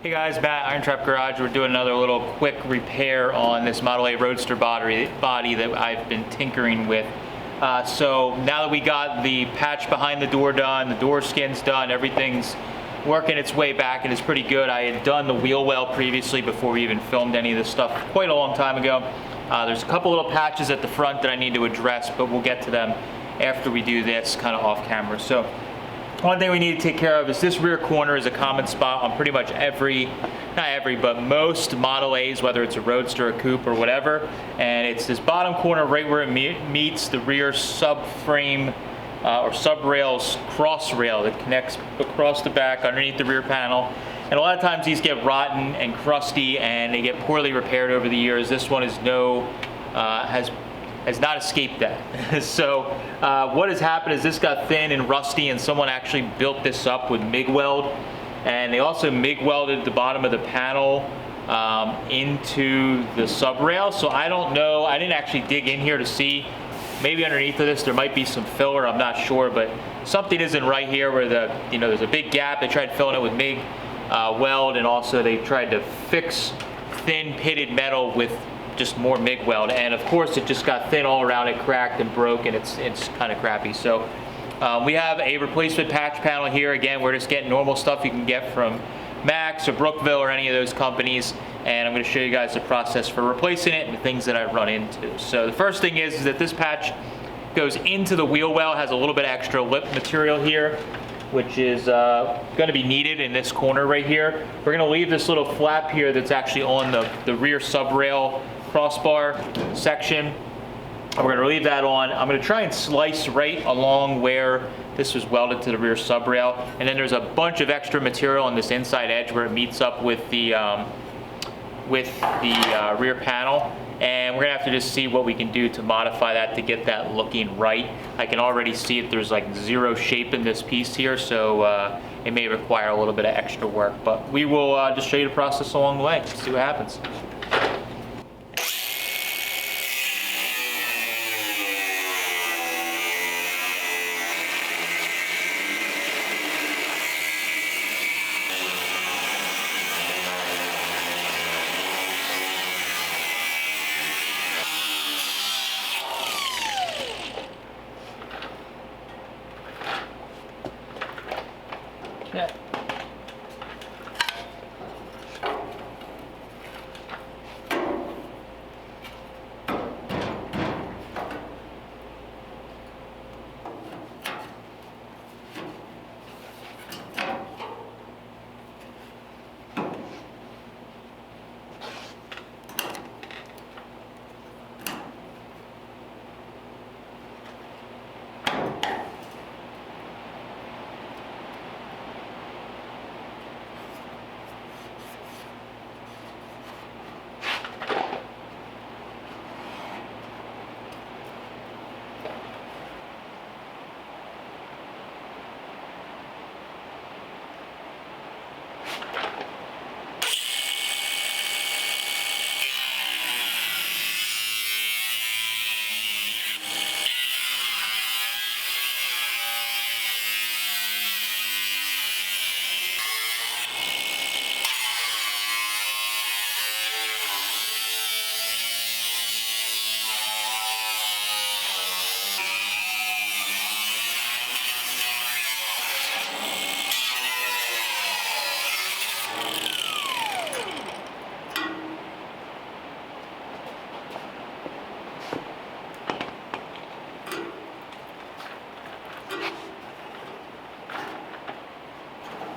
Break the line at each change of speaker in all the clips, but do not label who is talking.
Hey guys, Matt, IronTrap Garage. We're doing another little quick repair on this Model A Roadster body that I've been tinkering with. So now that we got the patch behind the door done, the door skin's done, everything's working its way back and it's pretty good. I had done the wheel well previously before we even filmed any of this stuff quite a long time ago. There's a couple little patches at the front that I need to address, but we'll get to them after we do this kind of off camera. So one thing we need to take care of is this rear corner is a common spot on pretty much but most Model A's, whether it's a Roadster, a Coupe, or whatever. And it's this bottom corner right where it meets the rear subframe or sub-rails cross rail that connects across the back underneath the rear panel. And a lot of times these get rotten and crusty and they get poorly repaired over the years. This one is has not escaped that. So what has happened is this got thin and rusty and someone actually built this up with MIG weld. And they also MIG welded the bottom of the panel into the sub rail. So I don't know, I didn't actually dig in here to see. Maybe underneath of this there might be some filler, I'm not sure, but something isn't right here where there's a big gap. They tried filling it with MIG weld, and also they tried to fix thin pitted metal with just more MIG weld, and of course it just got thin all around. It cracked and broke, and it's kind of crappy. So we have a replacement patch panel here. Again, we're just getting normal stuff you can get from Max or Brookville or any of those companies, and I'm going to show you guys the process for replacing it and the things that I run into. So the first thing is that this patch goes into the wheel well. It has a little bit of extra lip material here, which is going to be needed in this corner right here. We're going to leave this little flap here that's actually on the rear sub rail crossbar section. We're going to leave that on. I'm going to try and slice right along where this was welded to the rear sub rail, and then there's a bunch of extra material on this inside edge where it meets up with the rear panel, and we're gonna have to just see what we can do to modify that to get that looking right. I can already see that there's like zero shape in this piece here, so it may require a little bit of extra work, but we will just show you the process along the way. See what happens. Yeah.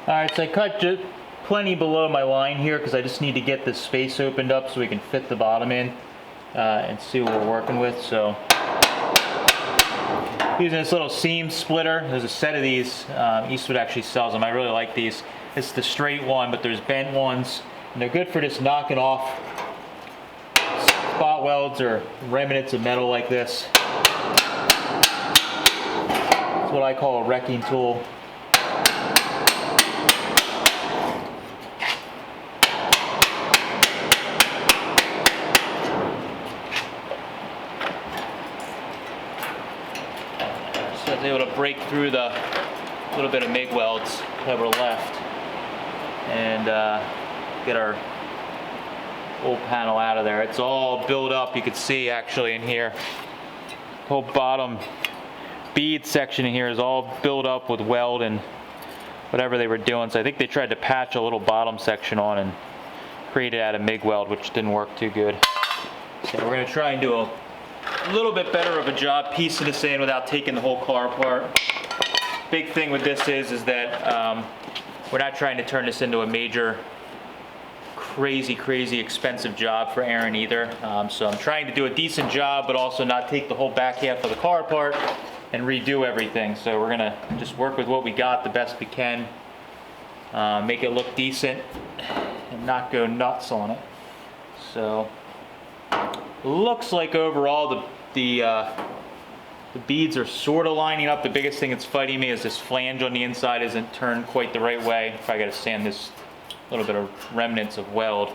Alright, so I cut just plenty below my line here because I just need to get this space opened up so we can fit the bottom in and see what we're working with. So using this little seam splitter, there's a set of these, Eastwood actually sells them, I really like these. It's the straight one, but there's bent ones, and they're good for just knocking off spot welds or remnants of metal like this. It's what I call a wrecking tool. So I was able to break through the little bit of MIG welds that were left, and get our old panel out of there. It's all built up. You can see actually in here, whole bottom bead section in here is all built up with weld and whatever they were doing. So I think they tried to patch a little bottom section on and create it out of MIG weld, which didn't work too good. So we're gonna try and do a little bit better of a job piecing this in without taking the whole car apart. Big thing with this is that we're not trying to turn this into a major crazy expensive job for Aaron either. So I'm trying to do a decent job, but also not take the whole back half of the car apart and redo everything. So we're gonna just work with what we got the best we can, make it look decent and not go nuts on it. So looks like overall the beads are sort of lining up. The biggest thing that's fighting me is this flange on the inside isn't turned quite the right way. If I gotta sand this little bit of remnants of weld.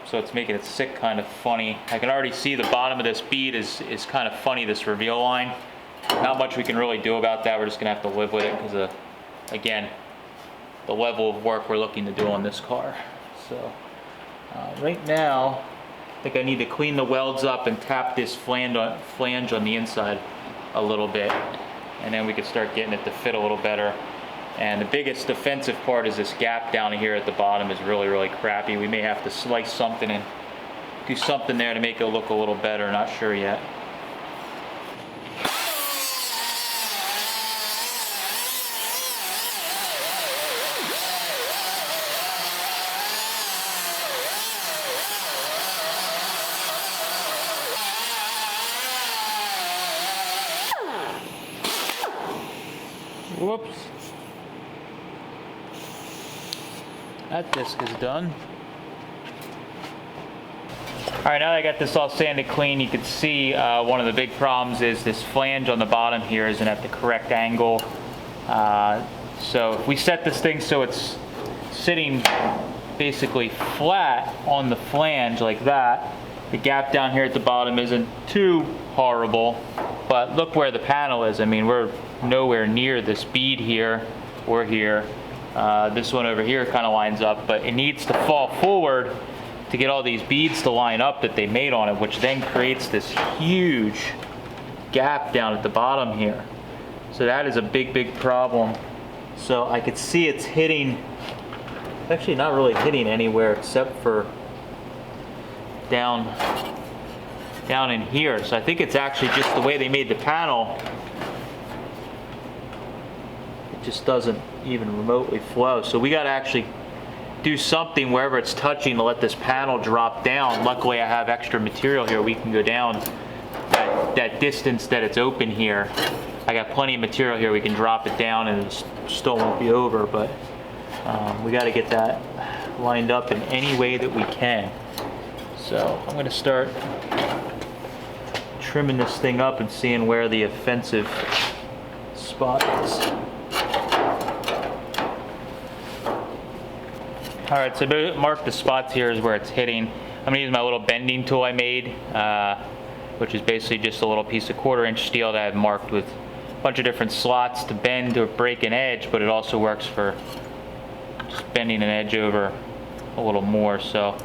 So it's making it sit kind of funny. I can already see the bottom of this bead is kind of funny, this reveal line. Not much we can really do about that. We're just gonna have to live with it because of, again, the level of work we're looking to do on this car. So right now, I think I need to clean the welds up and tap this flange on the inside a little bit, and then we can start getting it to fit a little better. And the biggest defensive part is this gap down here at the bottom is really crappy. We may have to slice something and do something there to make it look a little better. Not sure yet. Whoops. That disc is done. All right, now that I got this all sanded clean, you can see one of the big problems is this flange on the bottom here isn't at the correct angle. So if we set this thing so it's sitting basically flat on the flange like that, the gap down here at the bottom isn't too horrible, but look where the panel is. I mean, we're nowhere near this bead here or here. This one over here kind of lines up, but it needs to fall forward to get all these beads to line up that they made on it, which then creates this huge gap down at the bottom here. So that is a big problem. So I could see it's hitting, it's actually not really hitting anywhere except for down in here. So I think it's actually just the way they made the panel. It just doesn't even remotely flow. So we got to actually do something wherever it's touching to let this panel drop down. Luckily I have extra material here. We can go down that distance that it's open here. I got plenty of material here. We can drop it down and it still won't be over, but we got to get that lined up in any way that we can. So I'm going to start trimming this thing up and seeing where the offensive spot is. All right, so I marked the spots here is where it's hitting. I'm gonna use my little bending tool I made, which is basically just a little piece of 1/4-inch steel that I've marked with a bunch of different slots to bend or break an edge, but it also works for just bending an edge over a little more. So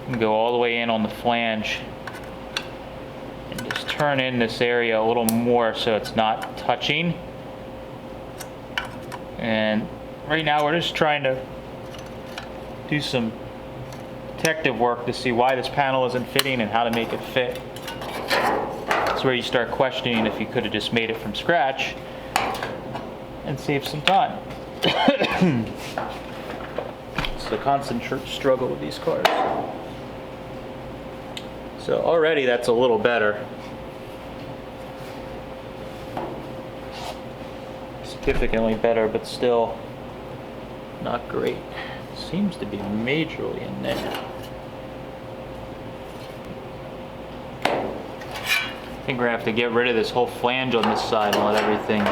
I'm gonna go all the way in on the flange and just turn in this area a little more so it's not touching. And right now we're just trying to do some detective work to see why this panel isn't fitting and how to make it fit. That's where you start questioning if you could have just made it from scratch and saved some time. It's a constant struggle with these cars. So already that's a little better. Significantly better, but still not great. Seems to be majorly in there. I think we're gonna have to get rid of this whole flange on this side and let everything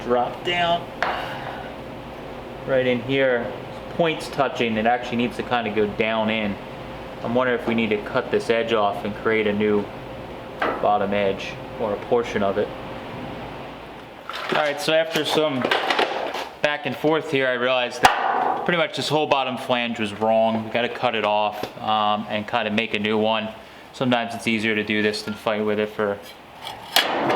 drop down. Right in here, points touching, it actually needs to kind of go down in. I'm wondering if we need to cut this edge off and create a new bottom edge or a portion of it. All right, so after some back back and forth here, I realized that pretty much this whole bottom flange was wrong. We got to cut it off and kind of make a new one. Sometimes it's easier to do this than fight with it for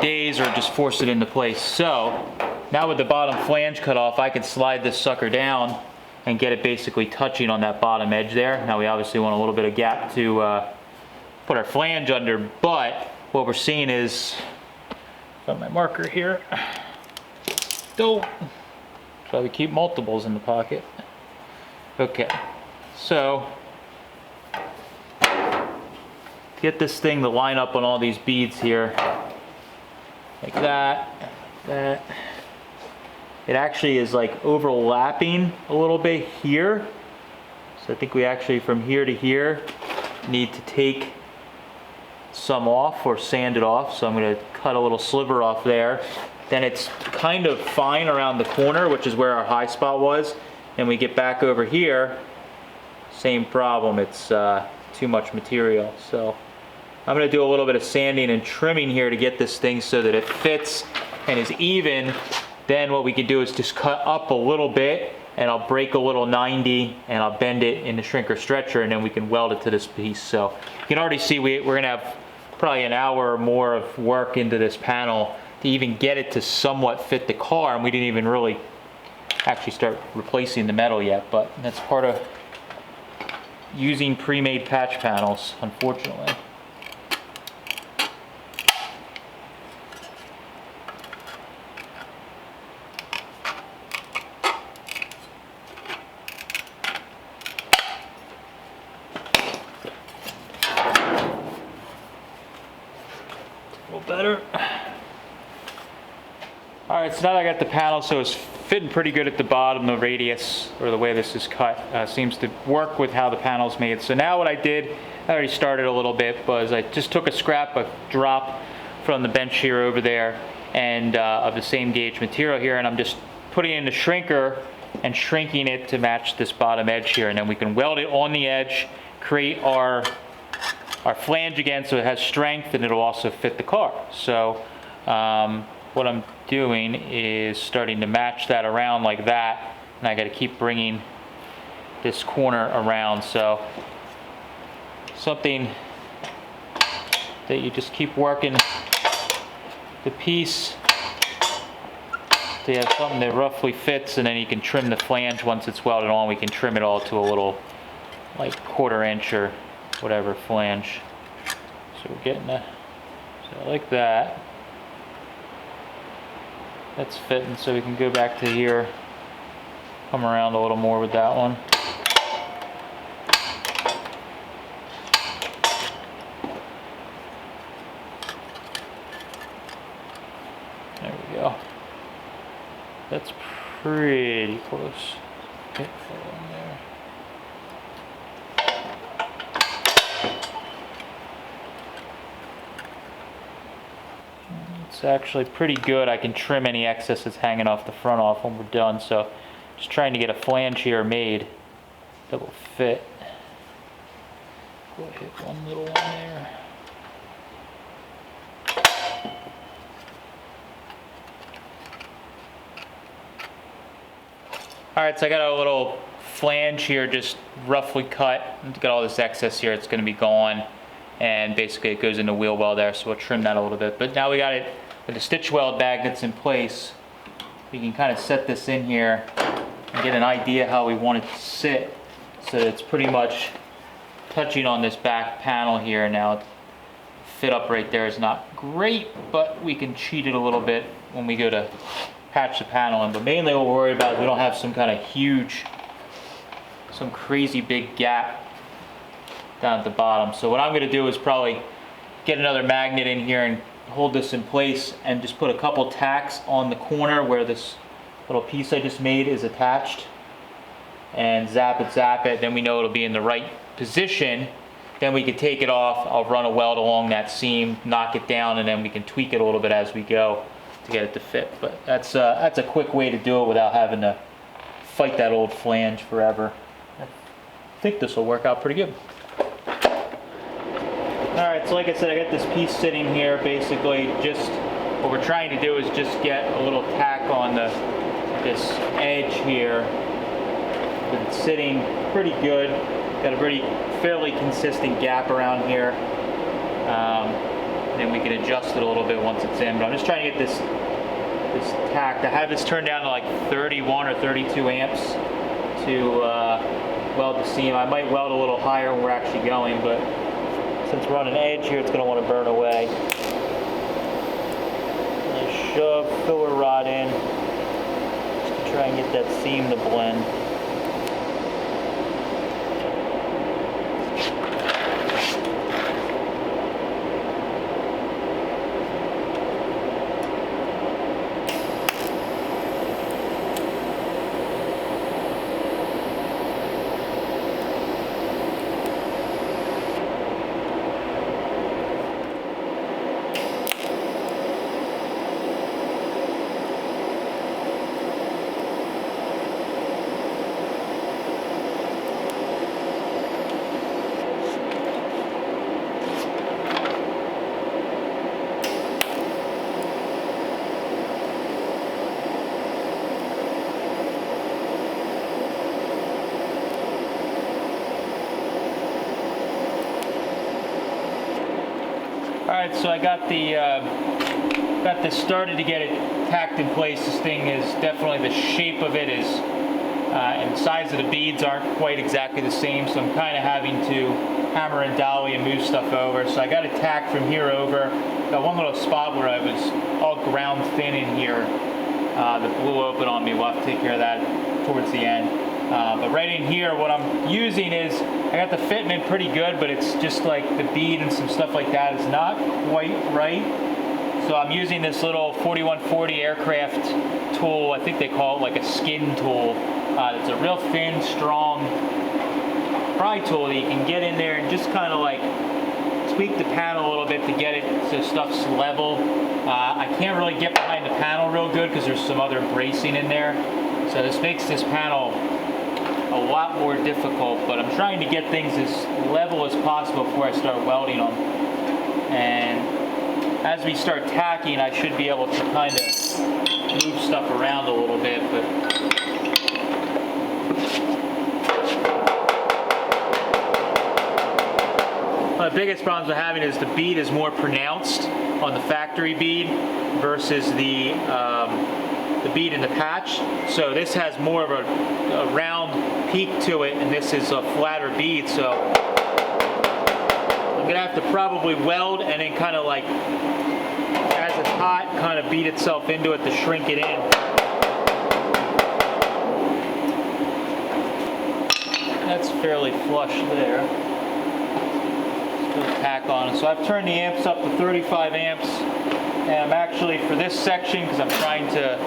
days or just force it into place. So now with the bottom flange cut off, I can slide this sucker down and get it basically touching on that bottom edge there. Now we obviously want a little bit of gap to put our flange under, but what we're seeing is, got my marker here. So we keep multiples in the pocket. Okay, so get this thing to line up on all these beads here, like that, that. It actually is like overlapping a little bit here. So I think we actually from here to here need to take some off or sand it off. So I'm going to cut a little sliver off there. Then it's kind of fine around the corner, which is where our high spot was. And we get back over here, same problem. It's too much material. So I'm going to do a little bit of sanding and trimming here to get this thing so that it fits and is even. Then what we can do is just cut up a little bit, and I'll break a little 90 and I'll bend it in the shrinker stretcher, and then we can weld it to this piece. So you can already see we're gonna have probably an hour or more of work into this panel to even get it to somewhat fit the car, and we didn't even really actually start replacing the metal yet, but that's part of using pre-made patch panels, unfortunately. Better. All right, so now that I got the panel, so it's fitting pretty good at the bottom. The radius, or the way this is cut, seems to work with how the panel's made. So now what I did, I already started a little bit, was I just took a drop from the bench here over there, and of the same gauge material here, and I'm just putting it in the shrinker and shrinking it to match this bottom edge here, and then we can weld it on the edge, create our flange again so it has strength, and it'll also fit the car. So what I'm doing is starting to match that around like that, and I got to keep bringing this corner around. So something that you just keep working the piece so you have something that roughly fits, and then you can trim the flange once it's welded on. We can trim it all to a little like 1/4 inch or whatever flange. So we're getting that, so like that. That's fitting, so we can go back to here, come around a little more with that one. There we go. That's pretty close. Okay, on there. It's actually pretty good. I can trim any excess that's hanging off the front off when we're done. So just trying to get a flange here made that will fit. Go hit one little one there. All right, so I got a little flange here just roughly cut. Got all this excess here, it's going to be gone. And basically it goes in the wheel well there, so we'll trim that a little bit. But now we got it with the stitch weld magnets in place. We can kind of set this in here and get an idea how we want it to sit, so that it's pretty much touching on this back panel here. Now, fit up right there is not great, but we can cheat it a little bit when we go to patch the panel in. But mainly what we're worried about is we don't have some kind of huge, some crazy big gap down at the bottom. So what I'm going to do is probably get another magnet in here and hold this in place, and just put a couple tacks on the corner where this little piece I just made is attached, and zap it, then we know it'll be in the right position. Then we can take it off. I'll run a weld along that seam, knock it down, and then we can tweak it a little bit as we go to get it to fit. But that's a quick way to do it without having to fight that old flange forever. I think this will work out pretty good. Alright, so like I said, I got this piece sitting here. Basically, just what we're trying to do is just get a little tack on the got this edge here. It's sitting pretty good. Got a fairly consistent gap around here. Then we can adjust it a little bit once it's in. But I'm just trying to get this tacked. I have this turned down to like 31 or 32 amps to weld the seam. I might weld a little higher when we're actually going, but since we're on an edge here, it's going to want to burn away. And shove filler rod in just to try and get that seam to blend. Alright, so I got this started to get it tacked in place. This thing is definitely, the shape of it is, and the size of the beads aren't quite exactly the same, so I'm kind of having to hammer and dolly and move stuff over. So I got it tacked from here over. Got one little spot where I was all ground thin in here that blew open on me. We'll have to take care of that towards the end. But right in here, what I'm using is, I got the fitment pretty good, but it's just like the bead and some stuff like that is not quite right. So I'm using this little 4140 aircraft tool. I think they call it like a skin tool. It's a real thin, strong pry tool that you can get in there and just kind of like tweak the panel a little bit to get it so stuff's level. I can't really get behind the panel real good because there's some other bracing in there. So this makes this panel a lot more difficult, but I'm trying to get things as level as possible before I start welding them. And as we start tacking, I should be able to kind of move stuff around a little bit, but one of the biggest problems we're having is the bead is more pronounced on the factory bead versus the bead in the patch. So this has more of a round peak to it, and this is a flatter bead. So I'm gonna have to probably weld and then kind of like, as it's hot, kind of beat itself into it to shrink it in. That's fairly flush there. Still tack on it. So I've turned the amps up to 35 amps, and I'm actually, for this section, because I'm trying to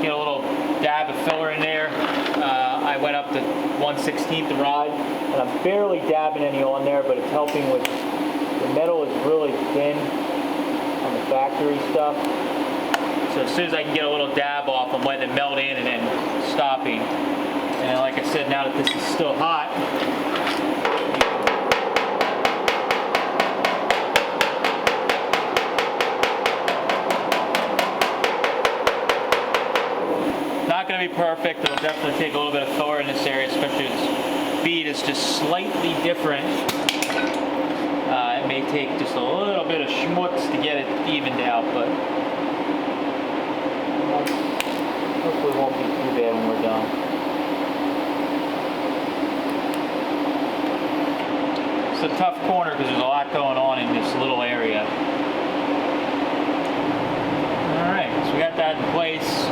get a little dab of filler in there, I went up to 1/16 the rod, and I'm barely dabbing any on there, but it's helping with, the metal is really thin on the factory stuff. So as soon as I can get a little dab off, I'm letting it melt in and then stopping. And like I said, now that this is still hot, not going to be perfect. It'll definitely take a little bit of filler in this area, especially if this bead is just slightly different. It may take just a little bit of schmutz to get it evened out, but hopefully it won't be too bad when we're done. It's a tough corner because there's a lot going on in this little area. Alright, so we got that in place.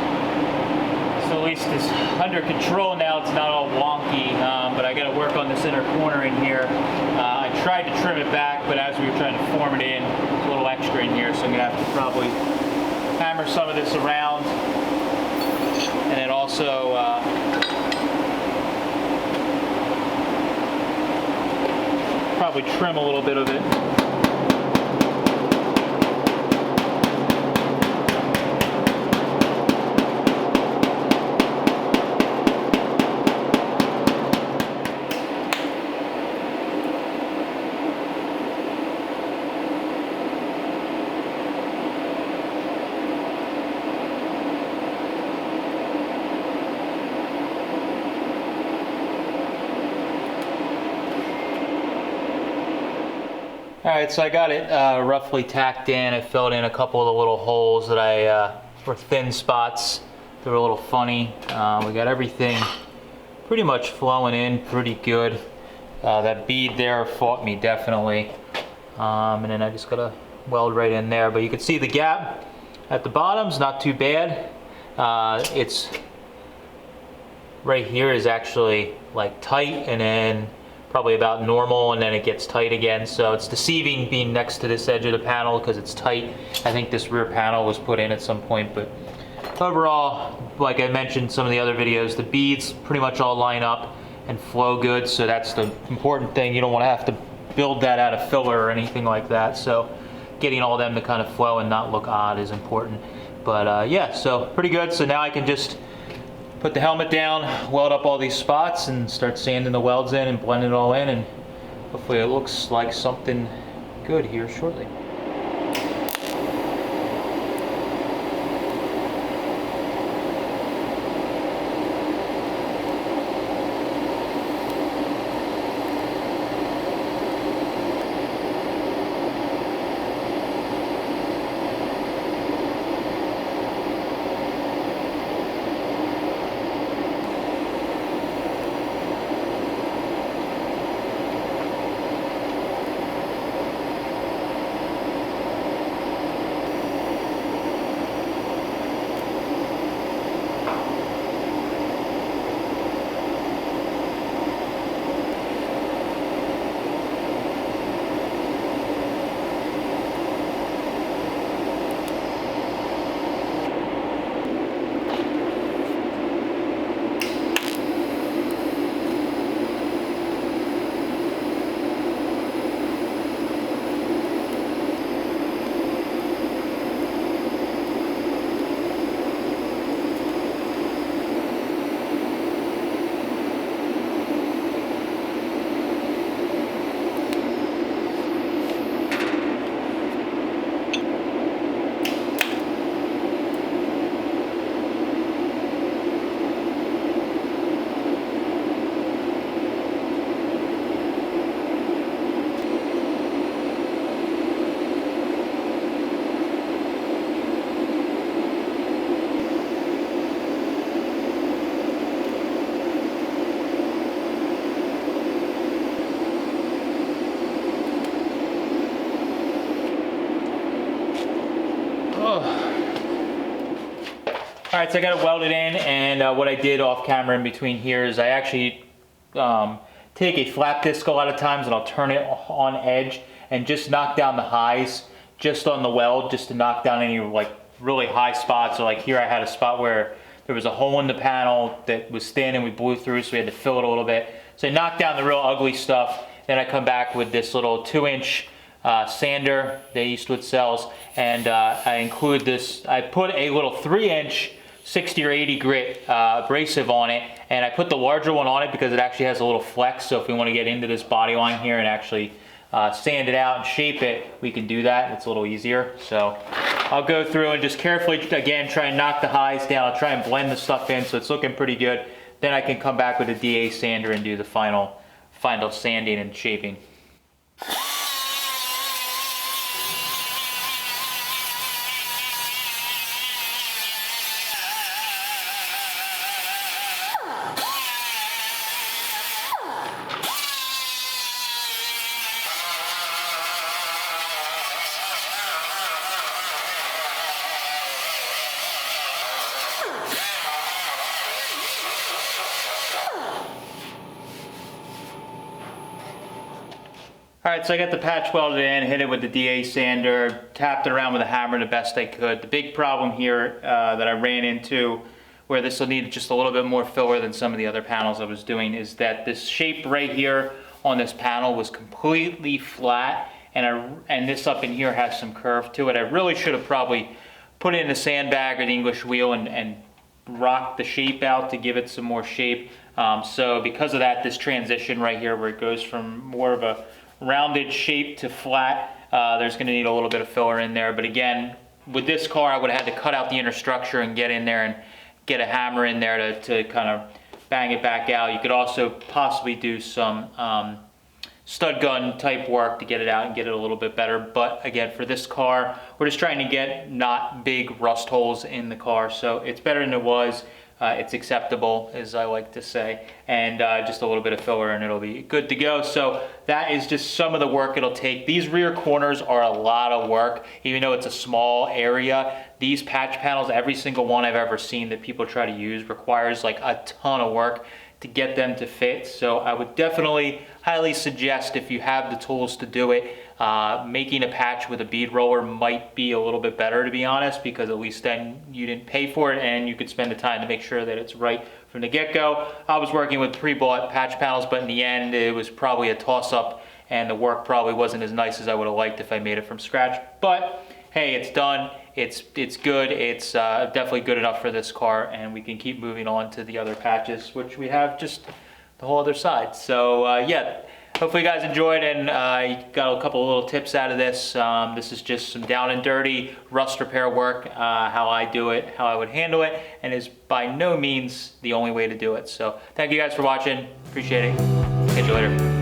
So at least it's under control now. It's not all wonky, but I got to work on this inner corner in here. I tried to trim it back, but as we were trying to form it in, there's a little extra in here, so I'm going to have to probably hammer some of this around, and then also probably trim a little bit of it. All right, so I got it roughly tacked in. I filled in a couple of the little holes that were thin spots. They were a little funny. We got everything pretty much flowing in pretty good. That bead there fought me definitely. And then I just gotta weld right in there. But you can see the gap at the bottom's not too bad. It's right here is actually like tight, and then probably about normal, and then it gets tight again. So it's deceiving being next to this edge of the panel because it's tight. I think this rear panel was put in at some point, but overall, like I mentioned some of the other videos, the beads pretty much all line up and flow good. So that's the important thing. You don't want to have to build that out of filler or anything like that. So getting all of them to kind of flow and not look odd is important. But yeah, so pretty good. So now I can just put the helmet down, weld up all these spots, and start sanding the welds in and blending it all in, and hopefully it looks like something good here shortly. All right, so I got it welded in, and what I did off camera in between here is I actually take a flap disc a lot of times, and I'll turn it on edge and just knock down the highs just on the weld, just to knock down any like really high spots. So like here I had a spot where there was a hole in the panel that was thin and we blew through, so we had to fill it a little bit. So I knocked down the real ugly stuff. Then I come back with this little 2-inch sander that Eastwood sells, and I include this. I put a little 3-inch 60 or 80 grit abrasive on it, and I put the larger one on it because it actually has a little flex. So if we want to get into this body line here and actually sand it out and shape it, we can do that. It's a little easier. So I'll go through and just carefully, again, try and knock the highs down. I'll try and blend the stuff in so it's looking pretty good. Then I can come back with a DA sander and do the final sanding and shaping. All right, so I got the patch welded in, hit it with the DA sander, tapped it around with a hammer the best I could. The big problem here that I ran into, where this will need just a little bit more filler than some of the other panels I was doing, is that this shape right here on this panel was completely flat, and this up in here has some curve to it. I really should have probably put it in the sandbag or the English wheel and rocked the shape out to give it some more shape. So because of that, this transition right here where it goes from more of a rounded shape to flat, there's going to need a little bit of filler in there. But again, with this car, I would have had to cut out the inner structure and get in there and get a hammer in there to kind of bang it back out. You could also possibly do some stud gun type work to get it out and get it a little bit better. But again, for this car, we're just trying to get not big rust holes in the car. So it's better than it was. It's acceptable, as I like to say, and just a little bit of filler and it'll be good to go. So that is just some of the work it'll take. These rear corners are a lot of work, even though it's a small area. These patch panels, every single one I've ever seen that people try to use, requires like a ton of work to get them to fit. So I would definitely highly suggest, if you have the tools to do it, making a patch with a bead roller might be a little bit better, to be honest, because at least then you didn't pay for it and you could spend the time to make sure that it's right from the get-go. I was working with pre-bought patch panels, but in the end it was probably a toss-up and the work probably wasn't as nice as I would have liked if I made it from scratch. But hey, it's done. It's good. It's definitely good enough for this car, and we can keep moving on to the other patches, which we have just the whole other side. So yeah, hopefully you guys enjoyed and you got a couple of little tips out of this. This is just some down and dirty rust repair work, how I do it, how I would handle it, and is by no means the only way to do it. So thank you guys for watching. Appreciate it. Catch you later.